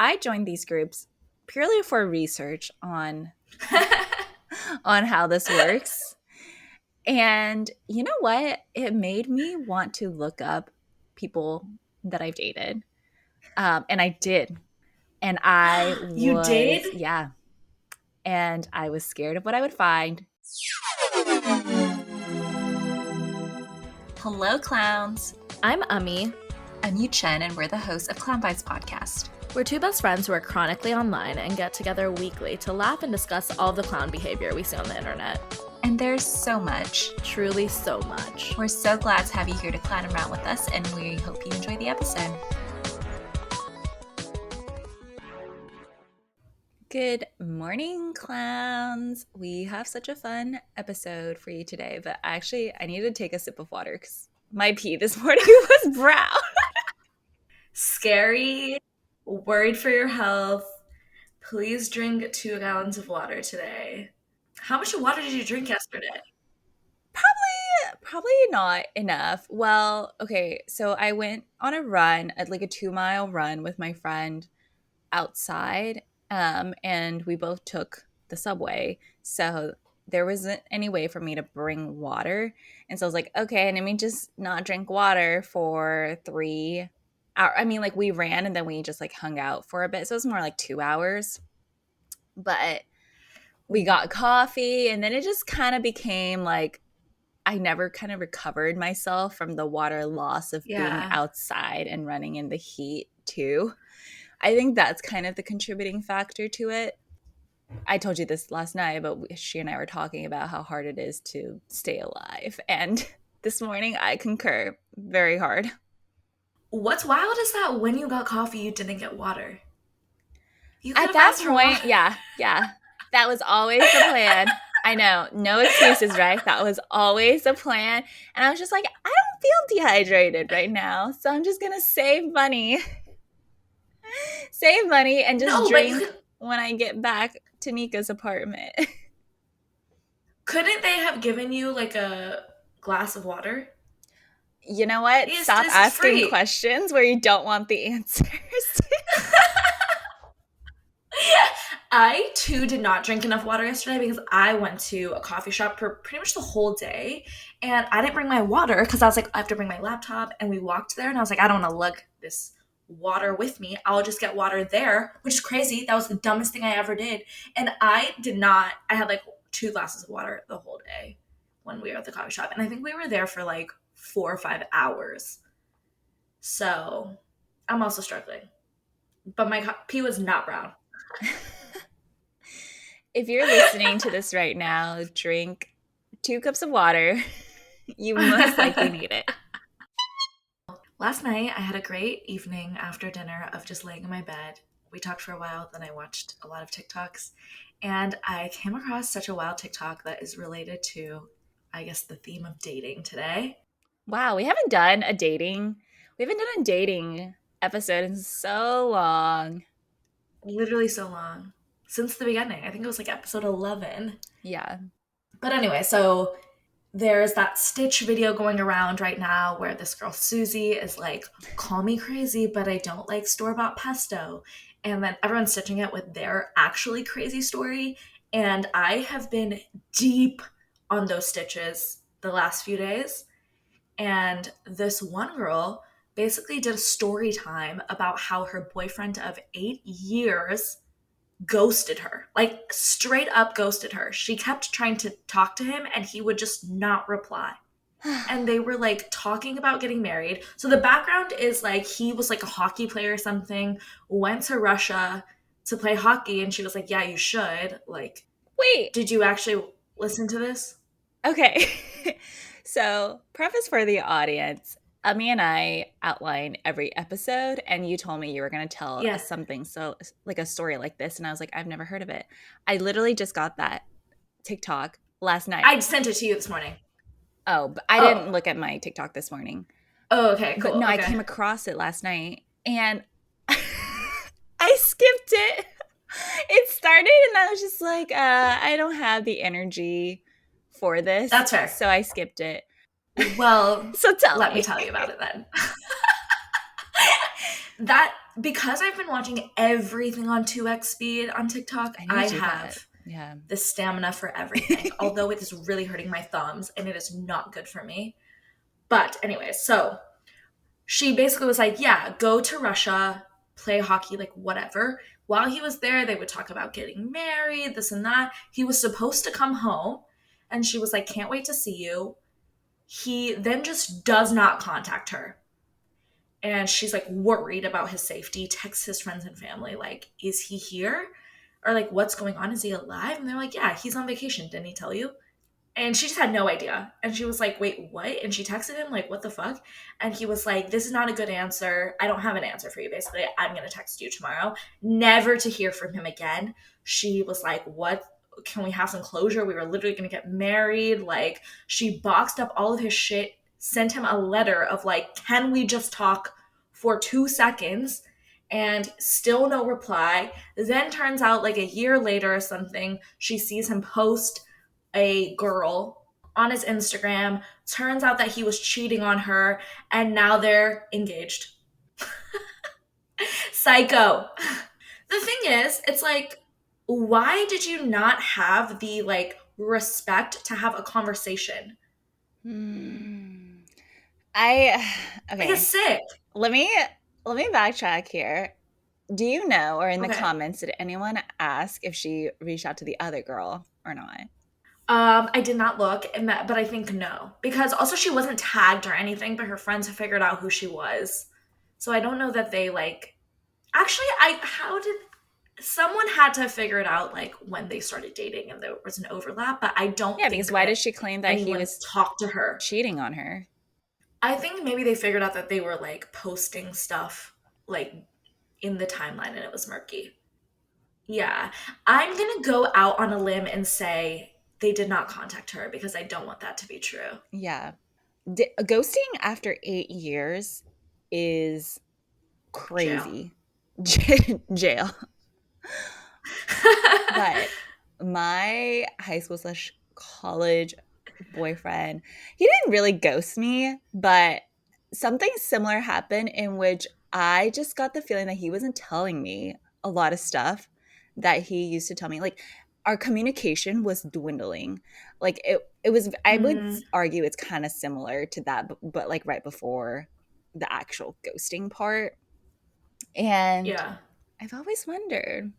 I joined these groups purely for research on how this works. And you know what? It made me want to look up people that I've dated. And I did. And You did? yeah. And I was scared of what I would find. Hello, clowns. I'm Ami. I'm Yu Chen, and we're the hosts of Clown Vibes Podcast. We're two best friends who are chronically online and get together weekly to laugh and discuss all the clown behavior we see on the internet. And there's so much. Truly so much. We're so glad to have you here to clown around with us, and we hope you enjoy the episode. Good morning, clowns. We have such a fun episode for you today, but actually, I need to take a sip of water because my pee this morning was brown. Scary, worried for your health. Please drink 2 gallons of water today. How much water did you drink yesterday? Probably not enough. Well, okay, so I went on a run, like a 2-mile run with my friend outside, and we both took the subway. So there wasn't any way for me to bring water. And so I was like, okay, let me just not drink water for 3 hours. I mean, like we ran and then we just like hung out for a bit. So it was more like 2 hours. But we got coffee and then it just kind of became like I never kind of recovered myself from the water loss of being outside and running in the heat too. I think that's kind of the contributing factor to it. I told you this last night, but she and I were talking about how hard it is to stay alive. And this morning I concur very hard. What's wild is that when you got coffee, you didn't get water. At that point, yeah. That was always the plan. I know. No excuses, right? That was always the plan. And I was just like, I don't feel dehydrated right now. So I'm just going to save money. And just drink when I get back to Nika's apartment. Couldn't they have given you like a glass of water? You know what? Stop asking questions where you don't want the answers. I, too, did not drink enough water yesterday because I went to a coffee shop for pretty much the whole day, and I didn't bring my water because I was like, I have to bring my laptop, and we walked there, and I was like, I don't want to lug this water with me. I'll just get water there, which is crazy. That was the dumbest thing I ever did, and I had like 2 glasses of water the whole day when we were at the coffee shop, and I think we were there for like 4 or 5 hours, so I'm also struggling, but my pee was not brown. If you're listening to this right now, drink 2 cups of water. You most likely need it. Last night, I had a great evening after dinner of just laying in my bed. We talked for a while, then I watched a lot of TikToks, and I came across such a wild TikTok that is related to, I guess, the theme of dating today. Wow, we haven't done a dating episode in so long. Literally so long. Since the beginning. I think it was like episode 11. Yeah. But anyway, so there's that Stitch video going around right now where this girl Susie is like, call me crazy, but I don't like store-bought pesto. And then everyone's stitching it with their actually crazy story. And I have been deep on those stitches the last few days. And this one girl basically did a story time about how her boyfriend of 8 years ghosted her, like straight up ghosted her. She kept trying to talk to him and he would just not reply. And they were like talking about getting married. So the background is like he was like a hockey player or something, went to Russia to play hockey, and she was like, yeah, you should. Like, wait, did you actually listen to this? Okay. So, preface for the audience. Ami and I outline every episode, and you told me you were going to tell us something, so like a story like this, and I was like, I've never heard of it. I literally just got that TikTok last night. I sent it to you this morning. Oh, but I didn't look at my TikTok this morning. Oh, okay, cool. But no, okay. I came across it last night, and I skipped it. It started, and I was just like, I don't have the energy for this. That's fair. So I skipped it. Well, so let me tell you about it then. That because I've been watching everything on 2x speed on TikTok, I I need to do that. have Yeah. the stamina for everything, although it is really hurting my thumbs and it is not good for me. But anyway, so she basically was like, yeah, go to Russia, play hockey, like whatever. While he was there, they would talk about getting married, this and that. He was supposed to come home, and she was like, can't wait to see you. He then just does not contact her. And she's like worried about his safety, texts his friends and family, like, is he here? Or like, what's going on? Is he alive? And they're like, yeah, he's on vacation. Didn't he tell you? And she just had no idea. And she was like, wait, what? And she texted him, like, what the fuck? And he was like, this is not a good answer. I don't have an answer for you, basically. I'm going to text you tomorrow. Never to hear from him again. She was like, what? Can we have some closure? We were literally going to get married. Like, she boxed up all of his shit, sent him a letter of, like, can we just talk for 2 seconds? And still no reply. Then turns out, like, a year later or something, she sees him post a girl on his Instagram. Turns out that he was cheating on her, and now they're engaged. Psycho. The thing is, it's like, why did you not have the like respect to have a conversation? I Like, it's okay. sick. Let me backtrack here. Do you know, or in the Okay. comments, did anyone ask if she reached out to the other girl or not? I did not look, but I think no, because also she wasn't tagged or anything, but her friends have figured out who she was. So I don't know that they like. Actually, how did someone had to figure it out like when they started dating and there was an overlap, but I don't Yeah, because think why that does she claim that he anyone was talked to her. cheating on her? I think maybe they figured out that they were like posting stuff like in the timeline and it was murky. Yeah. I'm going to go out on a limb and say they did not contact her because I don't want that to be true. Yeah. Ghosting after 8 years is Jail. crazy. Jail. But my high school slash college boyfriend, he didn't really ghost me, but something similar happened in which I just got the feeling that he wasn't telling me a lot of stuff that he used to tell me. Like our communication was dwindling. Like it was, I would Mm, argue it's kind of similar to that, but like right before the actual ghosting part. And yeah. I've always wondered,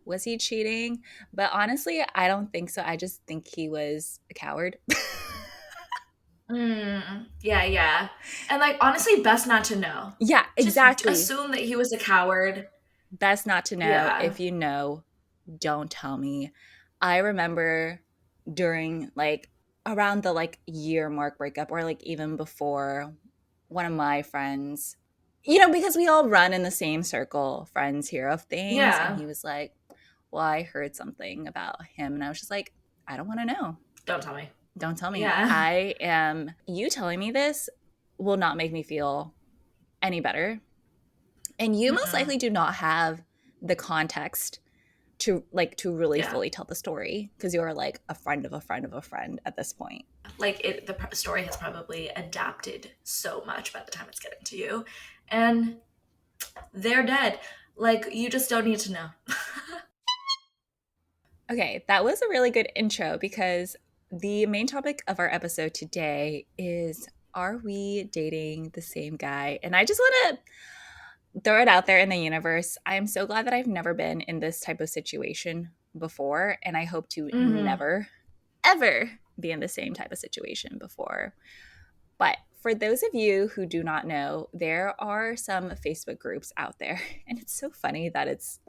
was he cheating? But honestly, I don't think so. I just think he was a coward. Yeah, yeah. And like honestly, best not to know. Yeah, Just exactly. assume that he was a coward. Best not to know. Yeah. If you know, don't tell me. I remember during like around the like year mark breakup or like even before, one of my friends, because we all run in the same circle, friends hear of things, and Yeah. he was like, well, I heard something about him. And I was just like, I don't want to know. Don't tell me. Don't tell me. Yeah. You telling me this will not make me feel any better. And you most Mm-mm. likely do not have the context to really Yeah. fully tell the story because you're like a friend of a friend of a friend at this point. Like the story has probably adapted so much by the time it's getting to you. And they're dead. Like you just don't need to know. Okay, that was a really good intro because the main topic of our episode today is, are we dating the same guy? And I just want to throw it out there in the universe. I am so glad that I've never been in this type of situation before, and I hope to Mm-hmm. never, ever be in the same type of situation before. But for those of you who do not know, there are some Facebook groups out there, and it's so funny that it's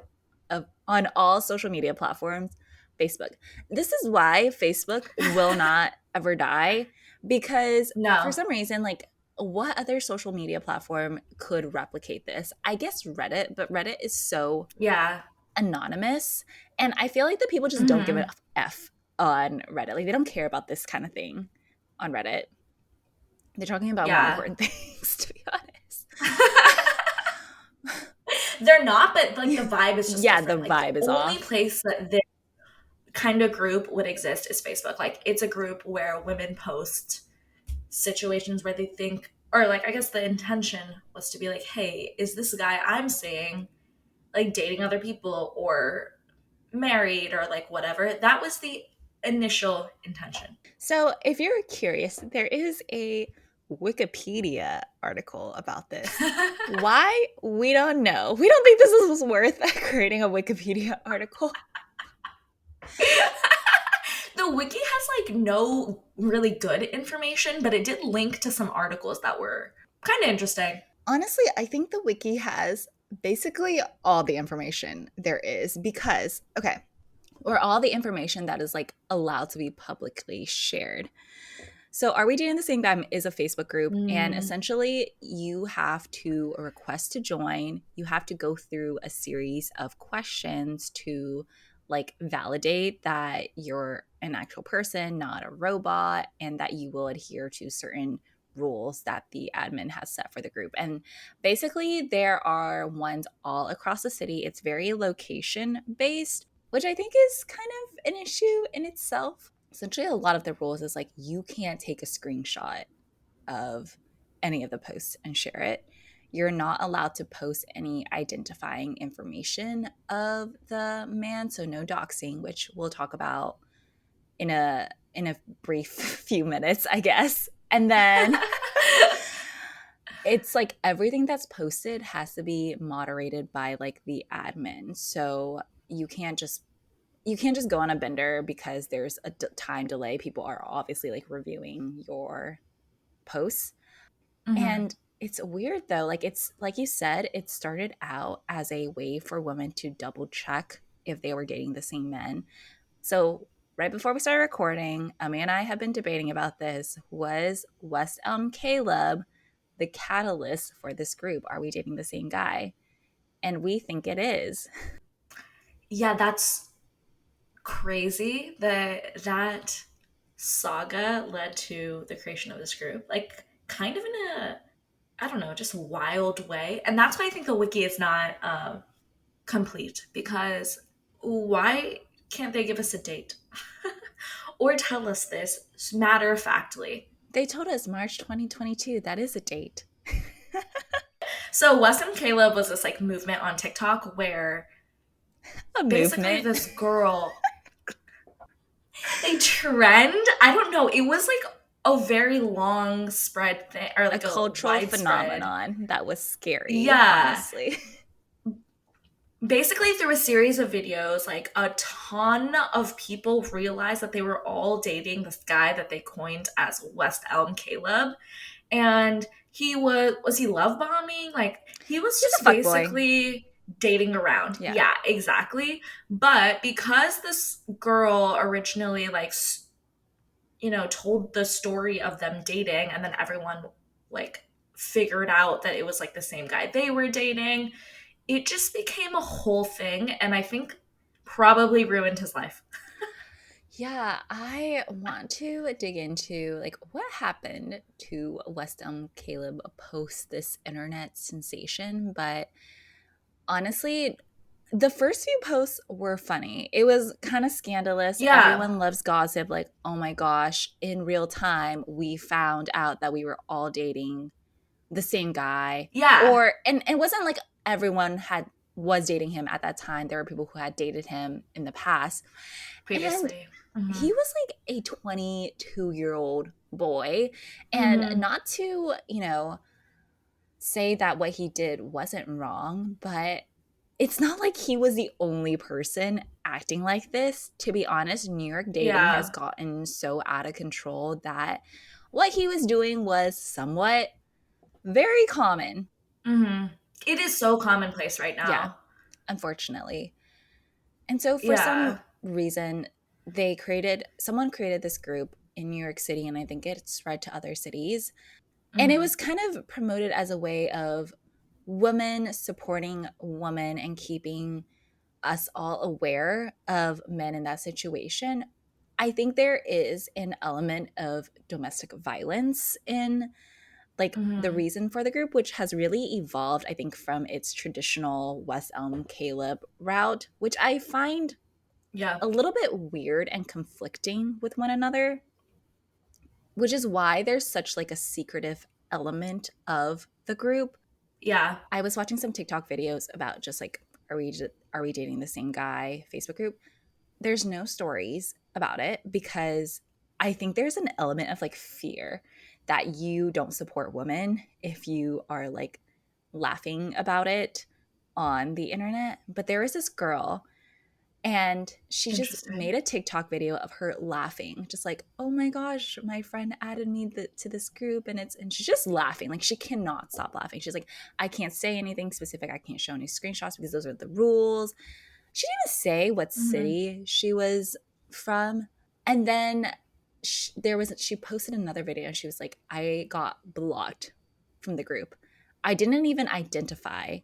on all social media platforms. Facebook. This is why Facebook will not ever die, because for No. some reason, like, what other social media platform could replicate this? I guess Reddit, but Reddit is so Yeah. anonymous, and I feel like the people just don't give Mm-hmm. an F on Reddit. Like they don't care about this kind of thing on Reddit. They're talking about more Yeah. important things, to be honest. They're not, but like the vibe is just Yeah, the different. Like the vibe is only off. place that this kind of group would exist is Facebook. Like it's a group where women post situations where they think or like, I guess the intention was to be like, hey, is this guy I'm seeing like dating other people or married or like whatever? That was the initial intention. So, if you're curious, there is a Wikipedia article about this. Why? We don't know. We don't think this was worth creating a Wikipedia article. The wiki has like no really good information, but it did link to some articles that were kind of interesting. Honestly, I think the wiki has basically all the information there is because, okay, or all the information that is like allowed to be publicly shared. So, Are We Dating the Same Guy is a Facebook group, and Mm. essentially, you have to request to join. You have to go through a series of questions to like validate that you're an actual person, not a robot, and that you will adhere to certain rules that the admin has set for the group. And basically, there are ones all across the city. It's very location based, which I think is kind of an issue in itself. Essentially, a lot of the rules is like you can't take a screenshot of any of the posts and share it. You're not allowed to post any identifying information of the man, so no doxing, which we'll talk about in a brief few minutes, I guess. And then it's like everything that's posted has to be moderated by like the admin. So you can't just go on a bender because there's a time delay. People are obviously like reviewing your posts. Mm-hmm. And it's weird though. Like it's like you said, it started out as a way for women to double check if they were dating the same men. So right before we started recording, Ami and I have been debating about this. Was West Elm Caleb the catalyst for this group? Are we dating the same guy? And we think it is. Yeah, that's crazy that that saga led to the creation of this group. Like, kind of in a, I don't know, just wild way. And that's why I think the wiki is not complete, because why can't they give us a date or tell us this matter of factly? They told us March 2022. That is a date. So Wes and Caleb was this like movement on TikTok where A basically movement. this girl, a trend, I don't know, it was like a very long spread thing, or A like a cultural widespread. phenomenon that was scary, Yeah. honestly. Basically, through a series of videos, like a ton of people realized that they were all dating this guy that they coined as West Elm Caleb. And he was he love bombing? Like, he was He's a just fuckboy. basically dating around. Yeah. Yeah, exactly. But because this girl originally, like, told the story of them dating, and then everyone, like, figured out that it was, like, the same guy they were dating, it just became a whole thing. And I think probably ruined his life. Yeah, I want to dig into like what happened to West Elm Caleb post this internet sensation, but honestly, the first few posts were funny. It was kind of scandalous. Yeah. Everyone loves gossip. Like, oh my gosh, in real time, we found out that we were all dating the same guy. Yeah. And it wasn't like everyone was dating him at that time. There were people who had dated him in the past. And Previously. Mm-hmm. he was like a 22-year-old boy. And Mm-hmm. not to, say that what he did wasn't wrong, but it's not like he was the only person acting like this. To be honest, New York dating has Yeah. gotten so out of control that what he was doing was somewhat very common. Mm-hmm. It is so commonplace right Yeah, now. unfortunately. And so for Yeah. some reason, someone created this group in New York City, and I think it spread to other cities. And it Mm-hmm. was kind of promoted as a way of women supporting women and keeping us all aware of men in that situation. I think there is an element of domestic violence in like the Mm-hmm. reason for the group, which has really evolved, I think, from its traditional West Elm Caleb route, which I find Yeah. a little bit weird and conflicting with one another, which is why there's such like a secretive element of the group. Yeah. I was watching some TikTok videos about just like, are we dating the same guy Facebook group? There's no stories about it because I think there's an element of like fear that you don't support women if you are like laughing about it on the internet. But there was this girl and she just Interesting. made a TikTok video of her laughing, just like, oh my gosh, my friend added me to this group. And she's just laughing. Like, she cannot stop laughing. She's like, I can't say anything specific. I can't show any screenshots because those are the rules. She didn't even say what Mm-hmm. city she was from. And then she posted another video and she was like, I got blocked from the group. I didn't even identify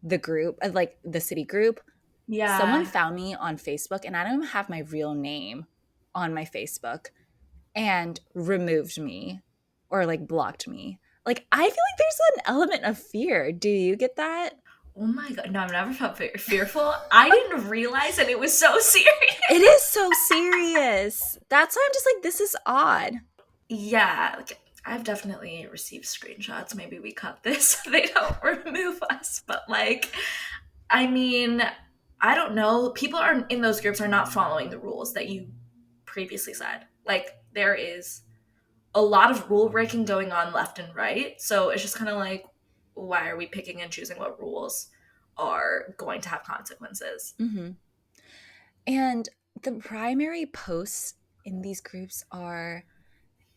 the group, like the city group. Someone Yeah. found me on Facebook and I don't even have my real name on my Facebook and removed me or like blocked me. Like, I feel like there's an element of fear. Do you get that? Oh my god. No, I've never felt very fearful. I didn't realize that it was so serious. It is so serious. That's why I'm just like, this is odd. Yeah, like, I've definitely received screenshots. Maybe we cut this so they don't remove us. But like, I mean, I don't know. People are in those groups are not following the rules that you previously said. Like, there is a lot of rule breaking going on left and right. So it's just kind of like, why are we picking and choosing what rules are going to have consequences? Mm-hmm. And the primary posts in these groups are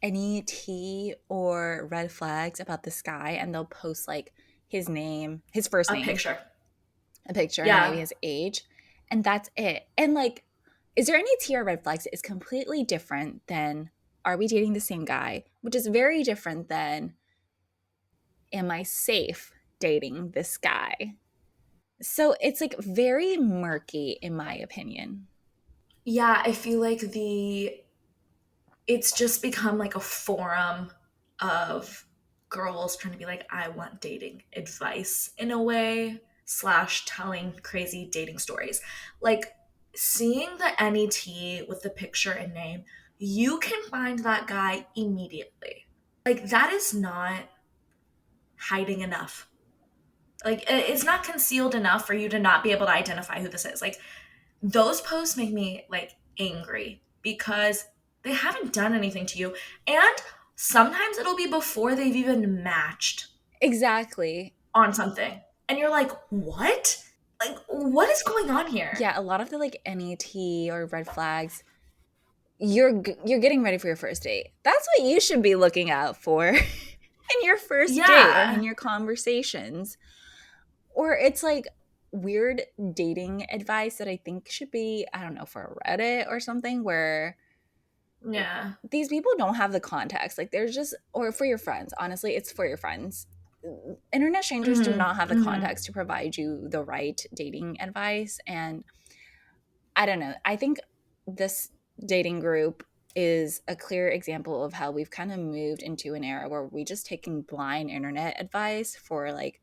any tea or red flags about this guy, and they'll post like his name, his first A name, picture. a picture, and maybe Yeah. his age, and that's it. And like, is there any tea or red flags? It's completely different than are we dating the same guy, which is very different than am I safe dating this guy? So it's like very murky in my opinion. Yeah, I feel like it's just become like a forum of girls trying to be like, I want dating advice in a way, slash telling crazy dating stories. Like, seeing the NET with the picture and name, you can find that guy immediately. Like, that is not hiding enough. Like, it's not concealed enough for you to not be able to identify who this is. Like, those posts make me like angry because they haven't done anything to you, and sometimes it'll be before they've even matched Exactly. on something and you're like, what, like, what is going on here? Yeah, a lot of the like NET or red flags, you're getting ready for your first date. That's what you should be looking out for in your first date or in Yeah. your conversations. Or it's like weird dating advice that I think should be, I don't know, for a Reddit or something where Yeah. these people don't have the context. Like, there's just, or for your friends, honestly, it's for your friends. Internet strangers do Mm-hmm. not have the Mm-hmm. context to provide you the right dating advice. And I don't know. I think this dating group is a clear example of how we've kind of moved into an era where we just taking blind internet advice for like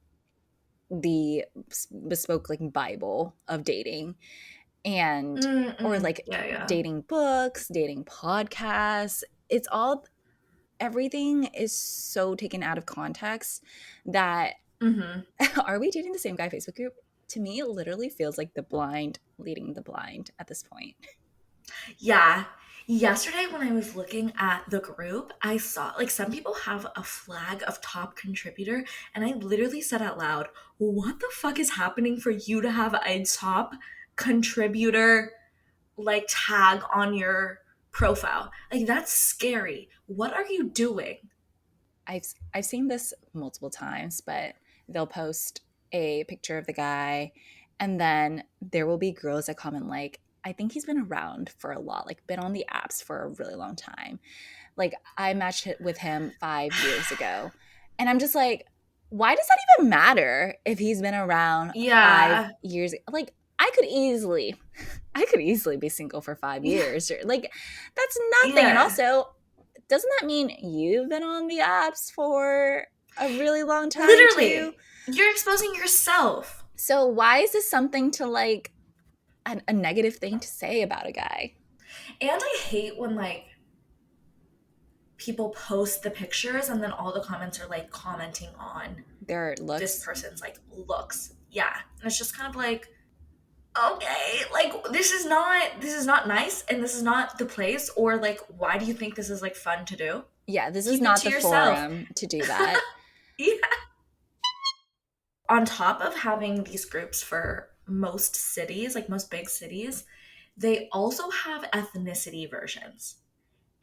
the bespoke like Bible of dating and or Mm-mm. like Yeah, yeah. dating books, dating podcasts. It's all everything is so taken out of context that Mm-hmm. are we dating the same guy Facebook group? To me, it literally feels like the blind leading the blind at this point. Yeah. Yesterday, when I was looking at the group, I saw like some people have a flag of top contributor, and I literally said out loud, what the fuck is happening for you to have a top contributor like tag on your profile? Like, that's scary. What are you doing? I've seen this multiple times, but they'll post a picture of the guy, and then there will be girls that comment like, I think he's been around for a lot, like been on the apps for a really long time. Like, I matched with him 5 years ago. And I'm just like, why does that even matter if he's been around five Yeah. years? Like, I could easily be single for 5 years. Like, that's nothing. And Yeah. also, doesn't that mean you've been on the apps for a really long time too? Literally, you're exposing yourself. So why is this something to like a negative thing to say about a guy? And I hate when like people post the pictures and then all the comments are like commenting on Their this looks. person's like looks. Yeah. And it's just kind of like, okay, like this is not nice and this is not the place, or like why do you think this is like fun to do? Yeah, this is Keep it not to the yourself. forum to do that. Yeah. On top of having these groups for most cities, like most big cities, they also have ethnicity versions.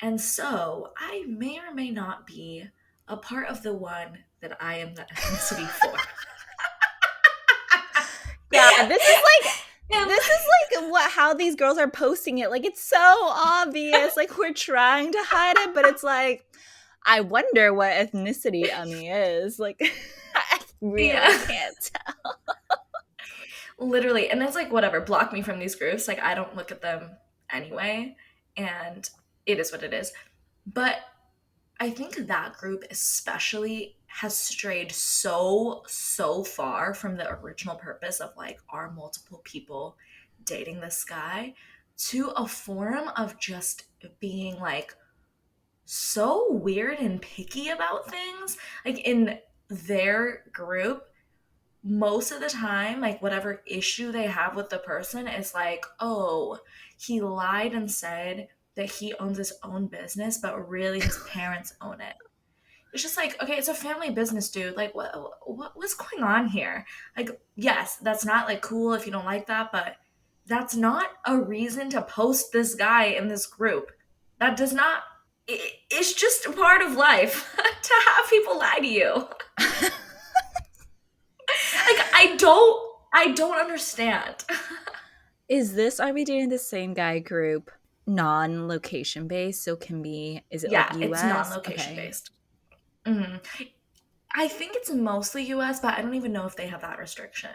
And so I may or may not be a part of the one that I am the ethnicity for. Yeah, this is like And how these girls are posting it. Like, it's so obvious. Like, we're trying to hide it, but it's like, I wonder what ethnicity Umi is. Like, I really yeah, can't tell. literally. And it's like, whatever, block me from these groups. Like, I don't look at them anyway. And it is what it is. But I think that group especially has strayed so far from the original purpose of like, are multiple people dating this guy, to a forum of just being like so weird and picky about things. Like in their group, most of the time, like whatever issue they have with the person is like, oh, he lied and said that he owns his own business, but really his parents own it. It's just like, okay, it's a family business, dude. Like, what's going on here? Like, yes, that's not like cool if you don't like that, but that's not a reason to post this guy in this group. That does not. It's just a part of life to have people lie to you. Like, I don't understand. Are we doing the same guy group, non-location based? So is it like Yeah, it's US? non-location Okay. based. Hmm. I think it's mostly US, but I don't even know if they have that restriction.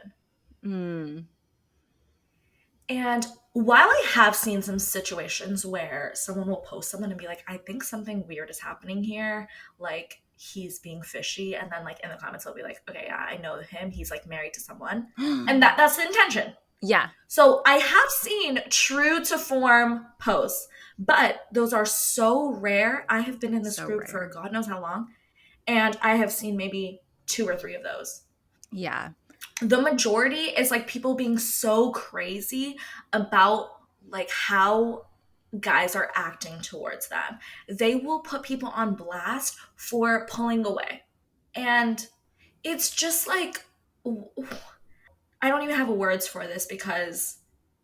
Mm, And while I have seen some situations where someone will post someone and be like, I think something weird is happening here, like he's being fishy, and then like in the comments they'll be like, okay, yeah, I know him, he's like married to someone. And that's the intention. yeah. So I have seen true to form posts, but those are so rare. I have been in this So group for rare. God knows how long, and I have seen maybe two or three of those. Yeah. The majority is like people being so crazy about like how guys are acting towards them. They will put people on blast for pulling away. And it's just like, I don't even have words for this, because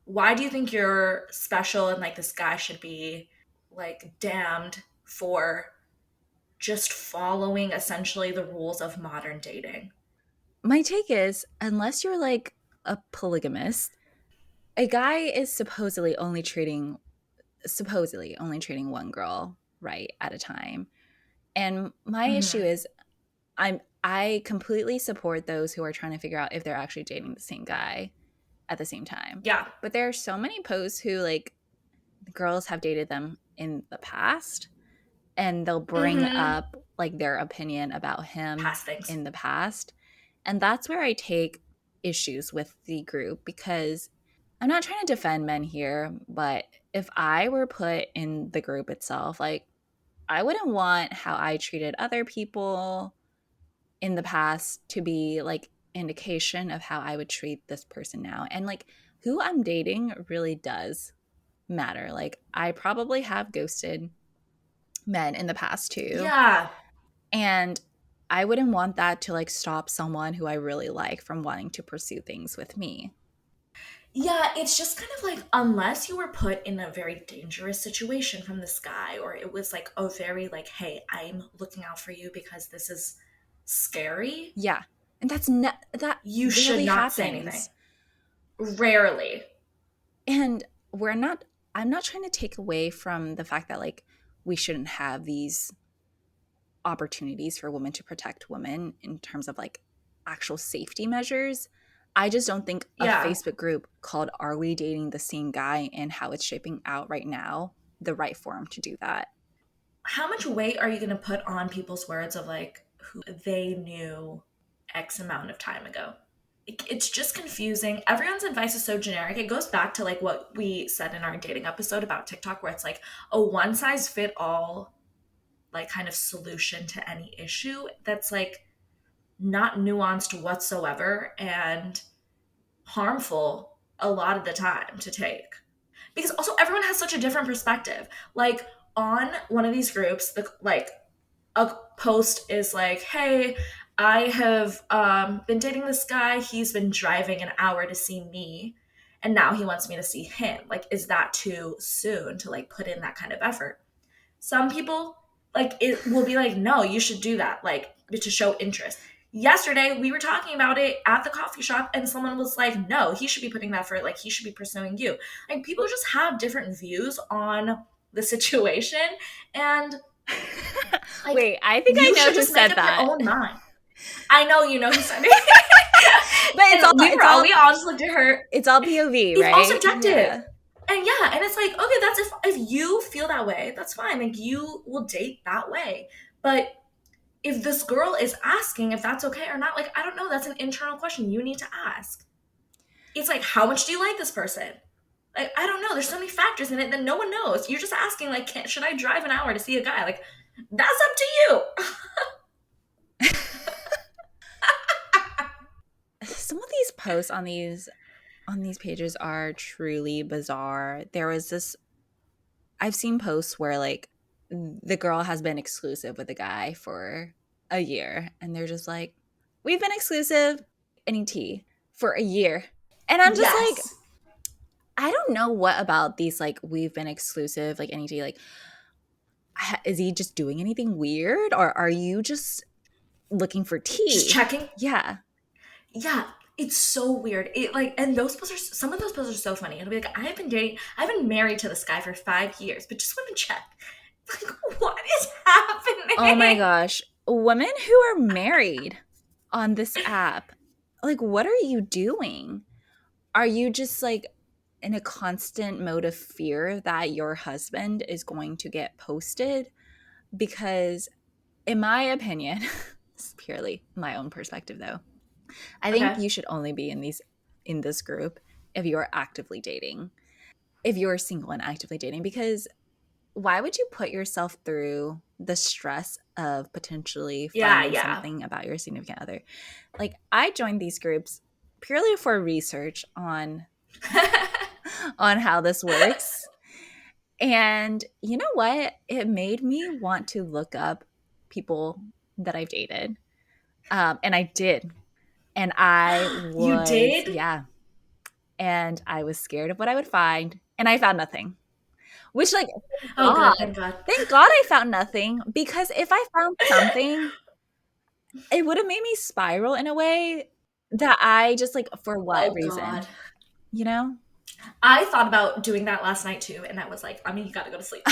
why do you think you're special and like this guy should be like damned for just following essentially the rules of modern dating? My take is, unless you're like a polygamist, a guy is supposedly only treating one girl right at a time. And my issue Mm-hmm. is, I completely support those who are trying to figure out if they're actually dating the same guy at the same time. Yeah. But there are so many posts who, like, girls have dated them in the past, and they'll bring Mm-hmm. up like their opinion about him Past things. in the past. And that's where I take issues with the group, because I'm not trying to defend men here, but if I were put in the group itself, like, I wouldn't want how I treated other people in the past to be like indication of how I would treat this person now. And like, who I'm dating really does matter. Like, I probably have ghosted men in the past too. Yeah. And I wouldn't want that to like stop someone who I really like from wanting to pursue things with me. Yeah, it's just kind of like, unless you were put in a very dangerous situation from this guy, or it was like a very like, hey, I'm looking out for you because this is scary, Yeah. And that you should rarely not say anything. happens. Rarely. And I'm not trying to take away from the fact that like we shouldn't have these opportunities for women to protect women in terms of like actual safety measures. I just don't think a Yeah. Facebook group called Are We Dating the Same Guy and how it's shaping out right now the right forum to do that. How much weight are you going to put on people's words of like who they knew X amount of time ago? It's just confusing. Everyone's advice is so generic. It goes back to like what we said in our dating episode about TikTok, where it's like a one size fit all like kind of solution to any issue that's like not nuanced whatsoever and harmful a lot of the time to take. Because also everyone has such a different perspective. Like on one of these groups, the like a post is like, "Hey, I have been dating this guy. He's been driving an hour to see me, and now he wants me to see him. Like, is that too soon to like put in that kind of effort?" Some people like it will be like, "No, you should do that, like to show interest." Yesterday, we were talking about it at the coffee shop, and someone was like, "No, he should be putting that effort. Like, he should be pursuing you." Like, people just have different views on the situation, and like Wait, I think I you know should who just make said up your that. own mind. I know you know who said it. But And we all just looked at her. it's all POV, It's all right? subjective. Yeah. And yeah, and it's like, okay, that's if you feel that way, that's fine. Like you will date that way. But if this girl is asking if that's okay or not, like I don't know, that's an internal question you need to ask. It's like, how much do you like this person? Like I don't know. There's so many factors in it that no one knows. You're just asking, like, should I drive an hour to see a guy? Like, that's up to you. Some of these posts on these pages are truly bizarre. There was this I've seen posts where like the girl has been exclusive with a guy for a year and they're just like, "We've been exclusive, any tea, for a year." And I'm just like, Yes. I don't know what about these like we've been exclusive, like any tea, like is he just doing anything weird or are you just looking for tea? Just checking. Yeah. Yeah, it's so weird. It like, and those posts are some of those posts are so funny. It'll be like, I've been married to this guy for 5 years, but just want to check. Like, what is happening? Oh my gosh. Women who are married on this app, like, what are you doing? Are you just like in a constant mode of fear that your husband is going to get posted? Because, in my opinion, this is purely my own perspective though, I think Okay. you should only be in this group if you are actively dating. If you're single and actively dating, because why would you put yourself through the stress of potentially finding Yeah. something about your significant other? Like I joined these groups purely for research on how this works. And you know what? It made me want to look up people that I've dated. And I did. And I You was, did? yeah. And I was scared of what I would find. And I found nothing. Which, like, Oh, good. Thank God. thank God I found nothing. Because if I found something, it would have made me spiral in a way that I just, like, for what Oh reason? God. You know? I thought about doing that last night too, and I was like, I mean, you gotta go to sleep.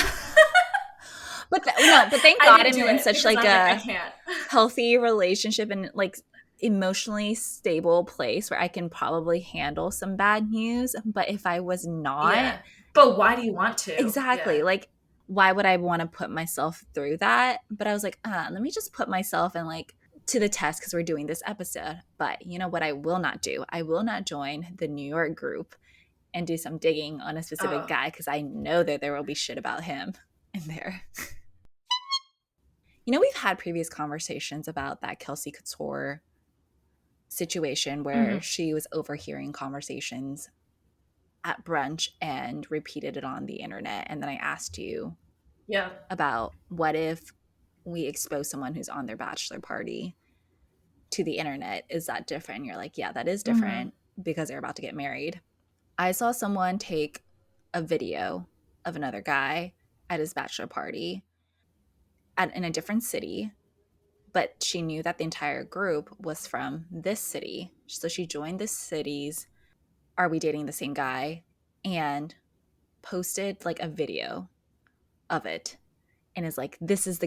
But thank I God didn't I'm do in it such, because like, I a can't. healthy relationship and, like, emotionally stable place where I can probably handle some bad news. But if I was not, Yeah. But why do you want to? exactly, Yeah. like, why would I want to put myself through that? But I was like, let me just put myself in, like, to the test because we're doing this episode. But you know what I will not do? I will not join the New York group and do some digging on a specific Oh. guy because I know that there will be shit about him in there. You know, we've had previous conversations about that Kelsey Couture situation where she was overhearing conversations at brunch and repeated it on the internet. And then I asked you Yeah. about what if we expose someone who's on their bachelor party to the internet? Is that different? And you're like, yeah, that is different because they're about to get married. I saw someone take a video of another guy at his bachelor party in a different city, but she knew that the entire group was from this city. So she joined this city's Are We Dating the Same Guy? And posted like a video of it and is like, this is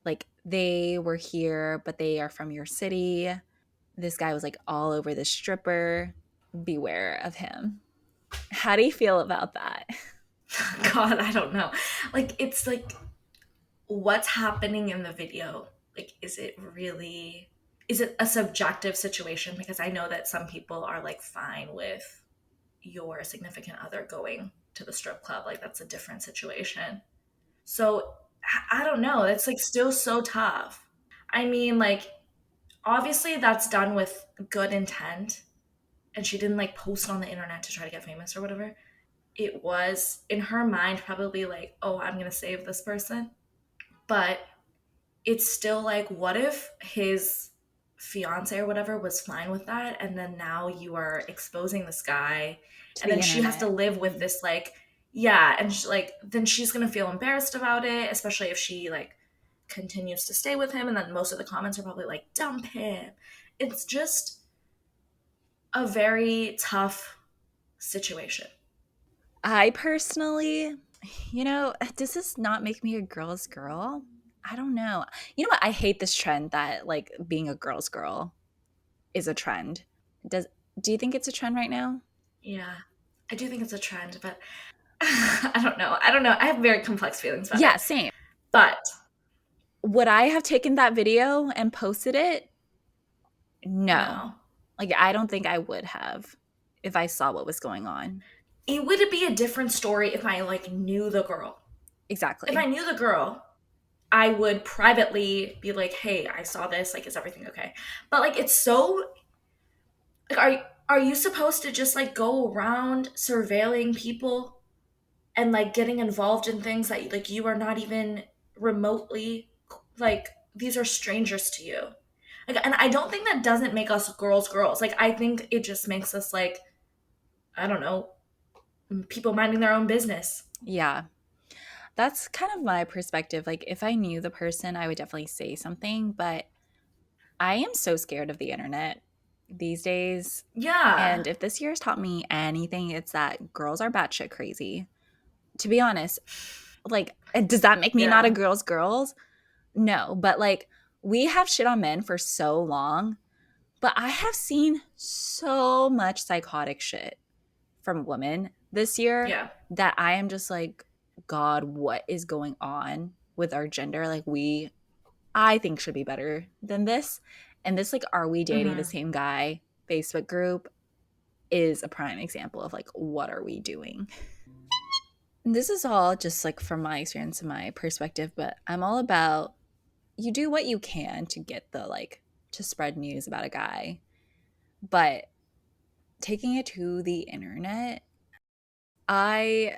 like they were here, but they are from your city. This guy was like all over the stripper. Beware of him. How do you feel about that? God, I don't know. Like, it's like, what's happening in the video? Like, is it a subjective situation? Because I know that some people are like fine with your significant other going to the strip club. Like, that's a different situation. So I don't know. It's like still so tough. I mean, like, obviously that's done with good intent, and she didn't like post on the internet to try to get famous or whatever. It was in her mind probably like, oh, I'm gonna save this person. But it's still like, what if his fiance or whatever was fine with that, and then now you are exposing this guy, To and the then she has to internet. live with this like, yeah, and like then she's gonna feel embarrassed about it, especially if she like continues to stay with him, and then most of the comments are probably like, dump him. It's just a very tough situation. I personally, does this not make me a girl's girl? I don't know. You know what? I hate this trend that like being a girl's girl is a trend. Does do you think it's a trend right now? Yeah, I do think it's a trend, but I don't know. I don't know. I have very complex feelings about Yeah, it. same. But Would I have taken that video and posted it? No. no. Like I don't think I would have if I saw what was going on. It would be a different story if I like knew the girl. If I Exactly. knew the girl, I would privately be like, "Hey, I saw this. Like, is everything okay?" But like, it's so like, are you supposed to just like go around surveilling people and like getting involved in things that like you are not even remotely like these are strangers to you? Like, and I don't think that doesn't make us girls girls. Like, I think it just makes us like, I don't know, people minding their own business. Yeah. That's kind of my perspective. Like if I knew the person, I would definitely say something, but I am so scared of the internet these days. Yeah. And if this year has taught me anything, it's that girls are batshit crazy. To be honest, like, does that make me not a Yeah. girl's? No, but like, we have shit on men for so long, but I have seen so much psychotic shit from women this year Yeah. that I am just like, God, what is going on with our gender? Like, I think should be better than this. And this, like, are we dating the Hmm. same guy Facebook group is a prime example of like, what are we doing? And this is all just like from my experience and my perspective, but I'm all about you do what you can to get the like to spread news about a guy, but taking it to the internet, I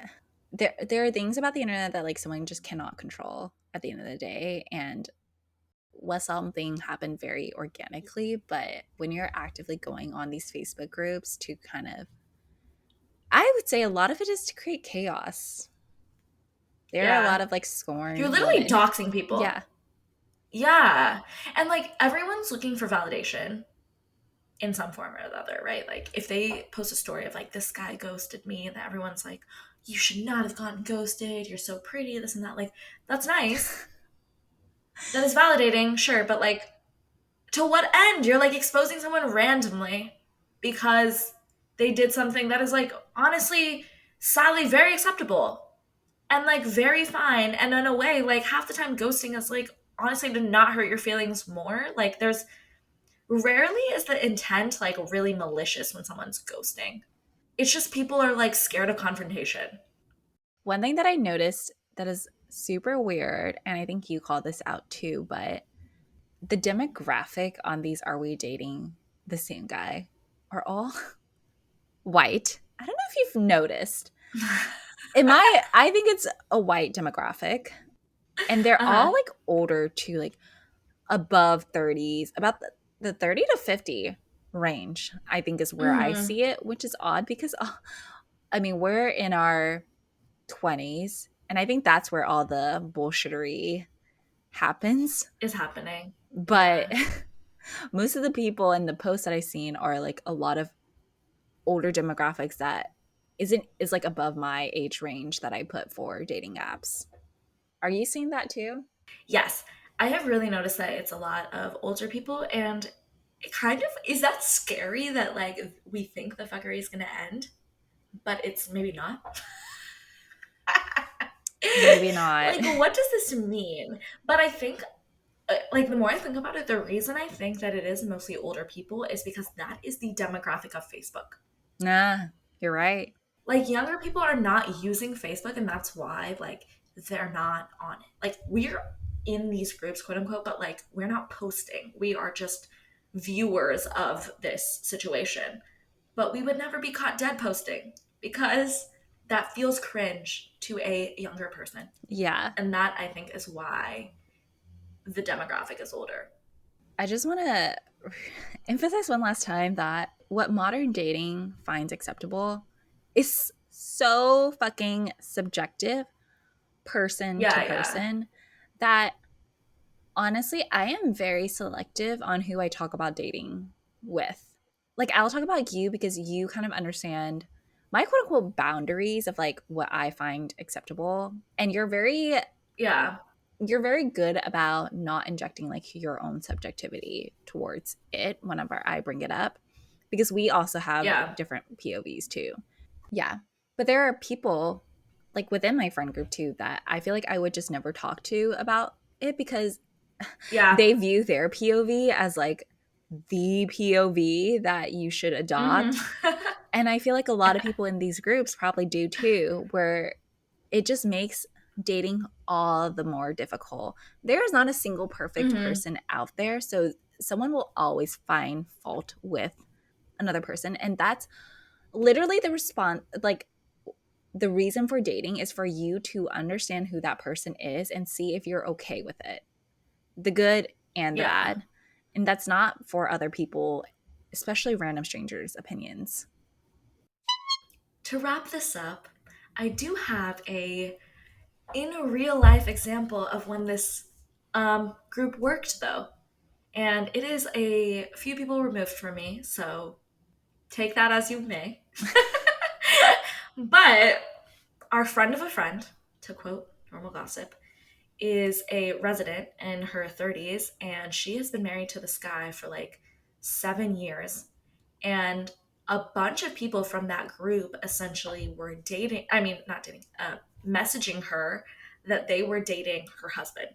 there are things about the internet that like someone just cannot control at the end of the day, and let something happen very organically, but when you're actively going on these Facebook groups to kind of, I would say a lot of it is to create chaos. There are a Yeah. lot of like You're scorned literally women. doxing people. Yeah. Yeah. And like everyone's looking for validation in some form or other, right? Like if they post a story of like this guy ghosted me, and everyone's like, you should not have gotten ghosted. You're so pretty, this and that. Like, that's nice. That is validating, sure, but like to what end? You're like exposing someone randomly because they did something that is like honestly, sadly, very acceptable and like very fine. And in a way, like half the time, ghosting is like honestly to not hurt your feelings more. Like there's rarely is the intent like really malicious when someone's ghosting. It's just people are like scared of confrontation. One thing that I noticed that is super weird, and I think you called this out too, but the demographic on these Are We Dating the Same Guy are all white. I don't know if you've noticed. I think it's a white demographic. And they're all Uh-huh. like older too, like above 30s, about the 30 to 50 range, I think is where I Mm-hmm. see it, which is odd because, I mean, we're in our 20s. And I think that's where all the bullshittery happens. Is happening. But Yeah. most of the people in the posts that I've seen are like a lot of older demographics that isn't is like above my age range that I put for dating apps. Are you seeing that too? Yes. I have really noticed that it's a lot of older people, and it kind of is that scary that like we think the fuckery is gonna end, but it's maybe not. Maybe not. Like, what does this mean? But I think like the more I think about it, the reason I think that it is mostly older people is because that is the demographic of Facebook. Nah, you're right. Like younger people are not using Facebook, and that's why like they're not on it. Like, we're in these groups, quote unquote, but like, we're not posting. We are just viewers of this situation. But we would never be caught dead posting because that feels cringe to a younger person. Yeah. And that, I think, is why the demographic is older. I just want to emphasize one last time that what modern dating finds acceptable is so fucking subjective, person to Yeah. person, that honestly, I am very selective on who I talk about dating with. Like, I'll talk about you because you kind of understand my quote unquote boundaries of like what I find acceptable. And Yeah. you're very good about not injecting like your own subjectivity towards it whenever I bring it up, because we also have Yeah. different POVs too. Yeah. But there are people like within my friend group too that I feel like I would just never talk to about it because Yeah. they view their POV as like the POV that you should adopt. Mm-hmm. And I feel like a lot of people in these groups probably do too, where it just makes dating all the more difficult. There is not a single perfect Mm-hmm. person out there. So someone will always find fault with another person. And that's literally the response. Like, the reason for dating is for you to understand who that person is and see if you're okay with it, the good and the Yeah. bad. And that's not for other people, especially random strangers' opinions. To wrap this up, I do have a in a real life example of when this group worked though. And it is a few people removed from me, so take that as you may. But our friend of a friend, to quote normal gossip, is a resident in her 30s, and she has been married to this guy for like 7 years. And a bunch of people from that group essentially were dating, I mean, not dating, messaging her that they were dating her husband.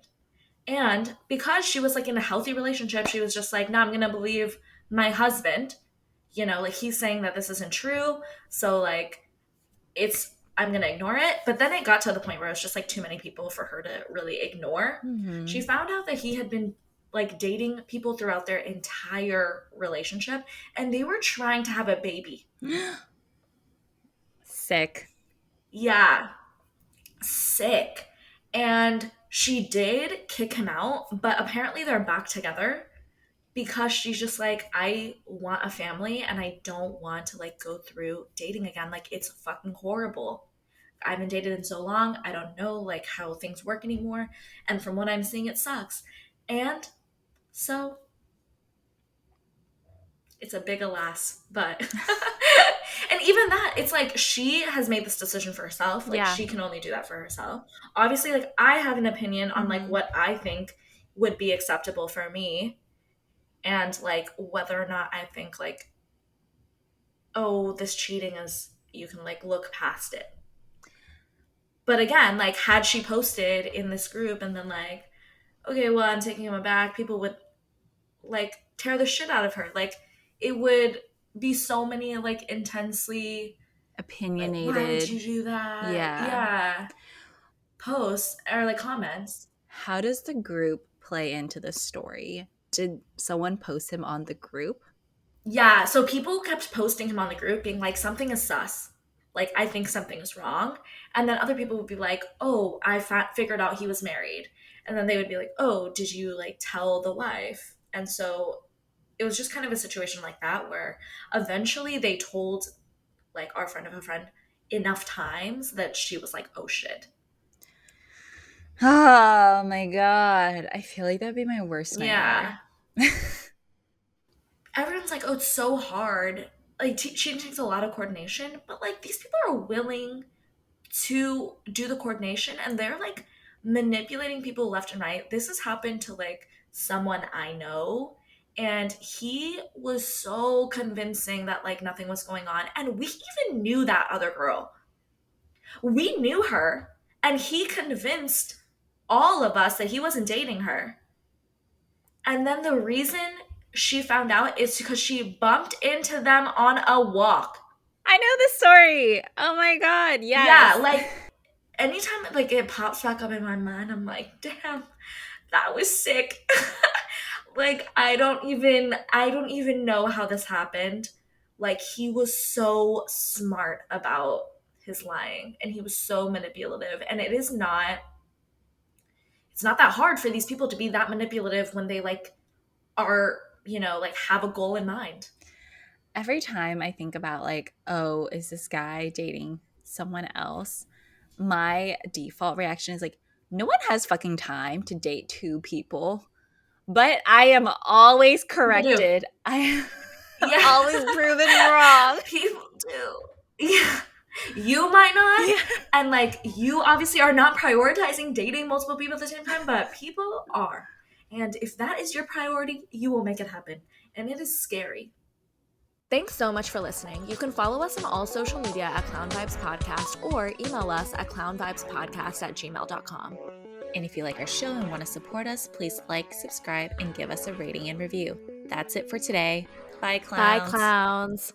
And because she was like in a healthy relationship, she was just like, no, I'm going to believe my husband. You know, like, he's saying that this isn't true. So, like, I'm going to ignore it. But then it got to the point where it was just like too many people for her to really ignore. She Mm-hmm. found out that he had been like dating people throughout their entire relationship, and they were trying to have a baby. Sick. Yeah, sick. And she did kick him out, but apparently they're back together because she's just like, I want a family and I don't want to like go through dating again. Like, it's fucking horrible. I haven't dated in so long. I don't know like how things work anymore. And from what I'm seeing, it sucks. And so it's a big alas, but and even that, it's like she has made this decision for herself. Like, Yeah. she can only do that for herself. Obviously, like, I have an opinion on like Mm-hmm. what I think would be acceptable for me, and like whether or not I think like, oh, this cheating is, you can like look past it. But again, like, had she posted in this group and then like, okay, well, I'm taking him back, people would like tear the shit out of her. Like, it would be so many like intensely like, why would Opinionated. you do that? Yeah. Yeah. Posts or like comments. How does the group play into the story? Did someone post him on the group? Yeah. So people kept posting him on the group being like, something is sus. Like, I think something is wrong. And then other people would be like, oh, figured out he was married. And then they would be like, oh, did you like tell the wife? And so it was just kind of a situation like that where eventually they told like our friend of a friend enough times that she was like, oh shit. Oh my god. I feel like that'd be my worst Yeah. nightmare. Everyone's like, oh, it's so hard. Like, cheating takes a lot of coordination, but like, these people are willing to do the coordination, and they're like manipulating people left and right. This has happened to like someone I know, and he was so convincing that like nothing was going on. And we even knew that other girl. We knew her, and he convinced all of us that he wasn't dating her. And then the reason she found out is because she bumped into them on a walk. I know the story. Oh my god. Yeah, Yes. like, anytime like it pops back up in my mind, I'm like, damn, that was sick. Like I don't even know how this happened. Like he was so smart about his lying and he was so manipulative, and it's not that hard for these people to be that manipulative when they like are, like have a goal in mind. Every time I think about like, oh, is this guy dating someone else? My default reaction is like, no one has fucking time to date two people. But I am always People do. corrected. I am Yeah. always proven wrong. People do. Yeah. You might not. Yeah. And like you obviously are not prioritizing dating multiple people at the same time, but people are. And if that is your priority, you will make it happen. And it is scary. Thanks so much for listening. You can follow us on all social media at Clown Vibes Podcast or email us at clownvibespodcast@gmail.com. And if you like our show and want to support us, please like, subscribe, and give us a rating and review. That's it for today. Bye, clowns. Bye, clowns.